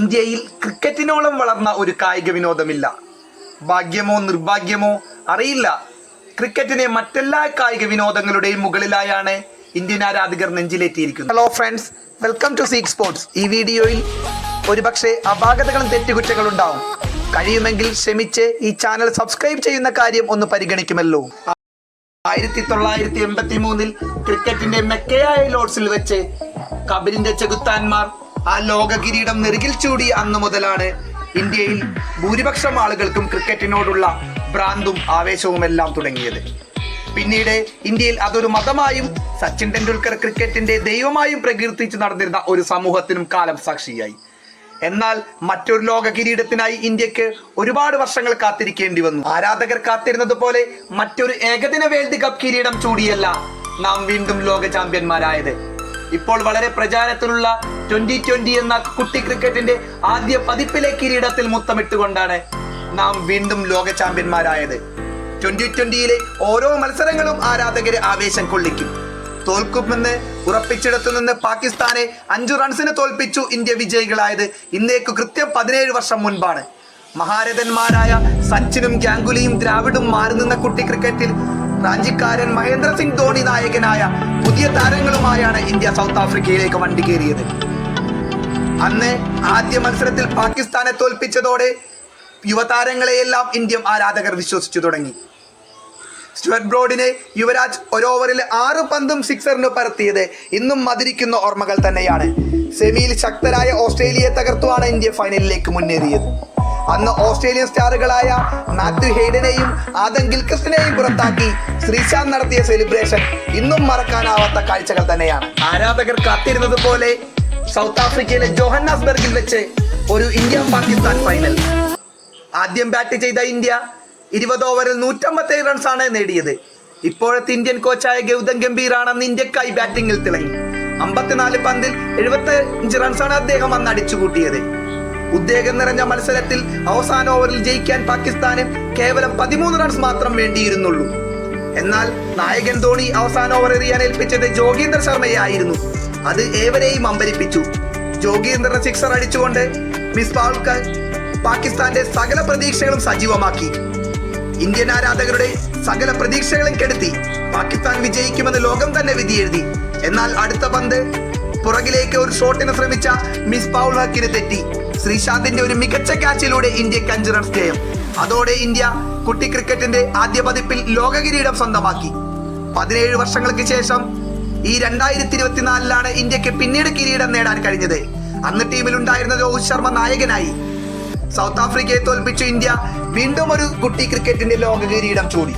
ഇന്ത്യയിൽ ക്രിക്കറ്റിനോളം വളർന്ന ഒരു കായിക വിനോദമില്ല. ഭാഗ്യമോ നിർഭാഗ്യമോ അറിയില്ല, ക്രിക്കറ്റിനെ മറ്റെല്ലാ കായിക വിനോദങ്ങളുടെയും മുകളിലായാണ് ഇന്ത്യൻ ആരാധകർ നെഞ്ചിലേറ്റിയിരിക്കുന്നത്. Hello friends, welcome to seek sports. ഈ വീഡിയോയിൽ ഒരുപക്ഷെ അപാകതകളും തെറ്റുകുറ്റങ്ങളും ഉണ്ടാവും. കഴിയുമെങ്കിൽ ക്ഷമിച്ച് ഈ ചാനൽ സബ്സ്ക്രൈബ് ചെയ്യുന്ന കാര്യം ഒന്ന് പരിഗണിക്കുമല്ലോ. 1983 ക്രിക്കറ്റിന്റെ മെക്കയായ ലോർഡ്സിൽ വെച്ച് കപിലിന്റെ ചെകുത്താന്മാർ ആ ലോക കിരീടം നെറുകിൽ ചൂടിയ അന്നു മുതലാണ് ഇന്ത്യയിൽ ഭൂരിപക്ഷം ആളുകൾക്കും ക്രിക്കറ്റിനോടുള്ള ഭ്രാന്തും ആവേശവും എല്ലാം തുടങ്ങിയത്. പിന്നീട് ഇന്ത്യയിൽ അതൊരു മതമായും സച്ചിൻ ടെണ്ടുൽക്കർ ക്രിക്കറ്റിന്റെ ദൈവമായും പ്രകീർത്തിച്ച് നടന്നിരുന്ന ഒരു സമൂഹത്തിനും കാലം സാക്ഷിയായി. എന്നാൽ മറ്റൊരു ലോക കിരീടത്തിനായി ഇന്ത്യക്ക് ഒരുപാട് വർഷങ്ങൾ കാത്തിരിക്കേണ്ടി വന്നു. ആരാധകർ കാത്തിരുന്നത് പോലെ മറ്റൊരു ഏകദിന വേൾഡ് കപ്പ് കിരീടം ചൂടിയല്ല നാം വീണ്ടും ലോക ചാമ്പ്യന്മാരായത്. ഇപ്പോൾ വളരെ പ്രചാരത്തിലുള്ള 2020 എന്ന കുട്ടി ക്രിക്കറ്റിന്റെ ആദ്യ പതിപ്പിലെ കിരീടത്തിൽ മുത്തമിട്ടുകൊണ്ടാണ് നാം വീണ്ടും ലോക ചാമ്പ്യന്മാരായത്. 2020 ഓരോ മത്സരങ്ങളും ആരാധകരെ ആവേശം കൊള്ളിക്കും. തോൽക്കുമെന്ന് ഉറപ്പിച്ചിടത്തു നിന്ന് പാകിസ്ഥാനെ 5 റൺസിന് തോൽപ്പിച്ചു ഇന്ത്യ വിജയികളായത് ഇന്നേക്ക് കൃത്യം 17 വർഷം മുൻപാണ്. മഹാരഥന്മാരായ സച്ചിനും ഗാംഗുലിയും ദ്രാവിഡും മാറി നിന്ന കുട്ടി ക്രിക്കറ്റിൽ റാഞ്ചിക്കാരൻ മഹേന്ദ്ര സിംഗ് ധോണി നായകനായ പുതിയ താരങ്ങളുമായാണ് ഇന്ത്യ സൗത്ത് ആഫ്രിക്കയിലേക്ക് വണ്ടി കയറിയത്. അന്ന് ആദ്യ മത്സരത്തിൽ പാകിസ്ഥാനെ തോൽപ്പിച്ചതോടെ യുവതാരങ്ങളെയെല്ലാം ഇന്ത്യൻ ആരാധകർ വിശ്വസിച്ചു തുടങ്ങി. സ്റ്റുവർട്ട് ബ്രോഡിനെ യുവരാജ് ഒരു ഓവറിൽ 6 പന്തും സിക്സറിന് പരത്തിയത് ഇന്നും മതിരിക്കുന്ന ഓർമ്മകൾ തന്നെയാണ്. സെമിയിൽ ശക്തരായ ഓസ്ട്രേലിയയെ തകർത്തുമാണ് ഇന്ത്യ ഫൈനലിലേക്ക് മുന്നേറിയത്. അന്ന് ഓസ്ട്രേലിയൻ സ്റ്റാറുകളായ മാത്യു ഹെയ്ഡനെയും ആദം ഗിൽക്രിസ്റ്റിനെയും പുറത്താക്കി ശ്രീശാന്ത് നടത്തിയ സെലിബ്രേഷൻ ഇന്നും മറക്കാനാവാത്ത കാഴ്ചകൾ തന്നെയാണ്. ആരാധകർ കാത്തിരുന്നത് പോലെ സൗത്ത് ആഫ്രിക്കയിലെ ജോഹന്നാസ്ബർഗിൽ വെച്ച് ഒരു ഇന്ത്യ പാകിസ്ഥാൻ ഫൈനൽ. ആദ്യം ബാറ്റ് ചെയ്ത ഇന്ത്യ 20 ഓവറിൽ 157 റൺസാണ് നേടിയത്. ഇപ്പോഴത്തെ ഇന്ത്യൻ കോച്ചായ ഗൗതം ഗംഭീറാണ് അന്ന് ഇന്ത്യക്കായി ബാറ്റിംഗിൽ തിളങ്ങി. 54 പന്തിൽ 75 റൺസാണ് അദ്ദേഹം അന്ന് അടിച്ചുകൂട്ടിയത്. ഉദ്വേഗം നിറഞ്ഞ മത്സരത്തിൽ അവസാന ഓവറിൽ ജയിക്കാൻ പാകിസ്ഥാന് കേവലം 13 റൺസ് മാത്രം വേണ്ടിയിരുന്നുള്ളൂ. എന്നാൽ നായകൻ ധോണി അവസാന ഓവർ എറിയാൻ ഏൽപ്പിച്ചത് ജോഗീന്ദർ ശർമ്മയെ ആയിരുന്നു. അത് ഏവരെയും അമ്പരിപ്പിച്ചു. ജോഗീന്ദറിന്റെ സിക്സർ അടിച്ചുകൊണ്ട് മിസ്ബാഹുൽ ഖാൻ പാകിസ്ഥാന്റെ സകല പ്രതീക്ഷകളും സജീവമാക്കി. ഇന്ത്യൻ ആരാധകരുടെ സകല പ്രതീക്ഷകളും കെടുത്തി. പാകിസ്ഥാൻ വിജയിക്കുമെന്ന് ലോകം തന്നെ വിധിയെഴുതി. എന്നാൽ അടുത്ത പന്ത് പുറകിലേക്ക് ഒരു ഷോട്ടിന് ശ്രമിച്ച മിസ്ബാഹുൽ ഹക്കിന് തെറ്റി. ശ്രീശാന്തിന്റെ ഒരു മികച്ച ക്യാച്ചിലൂടെ ഇന്ത്യക്ക് 5 റൺസ് ജയം. അതോടെ ഇന്ത്യ കുട്ടി ക്രിക്കറ്റിന്റെ ആദ്യ പതിപ്പിൽ ലോക കിരീടം സ്വന്തമാക്കി. 17 വർഷങ്ങൾക്ക് ശേഷം ഈ 2024 ഇന്ത്യക്ക് പിന്നീട് കിരീടം നേടാൻ കഴിഞ്ഞത്. അന്ന് ടീമിലുണ്ടായിരുന്ന രോഹിത് ശർമ്മ നായകനായി. സൗത്ത് ആഫ്രിക്കയെ തോൽപ്പിച്ചു ഇന്ത്യ വീണ്ടും ഒരു കുട്ടി ക്രിക്കറ്റിന്റെ ലോക കിരീടം ചൂടി.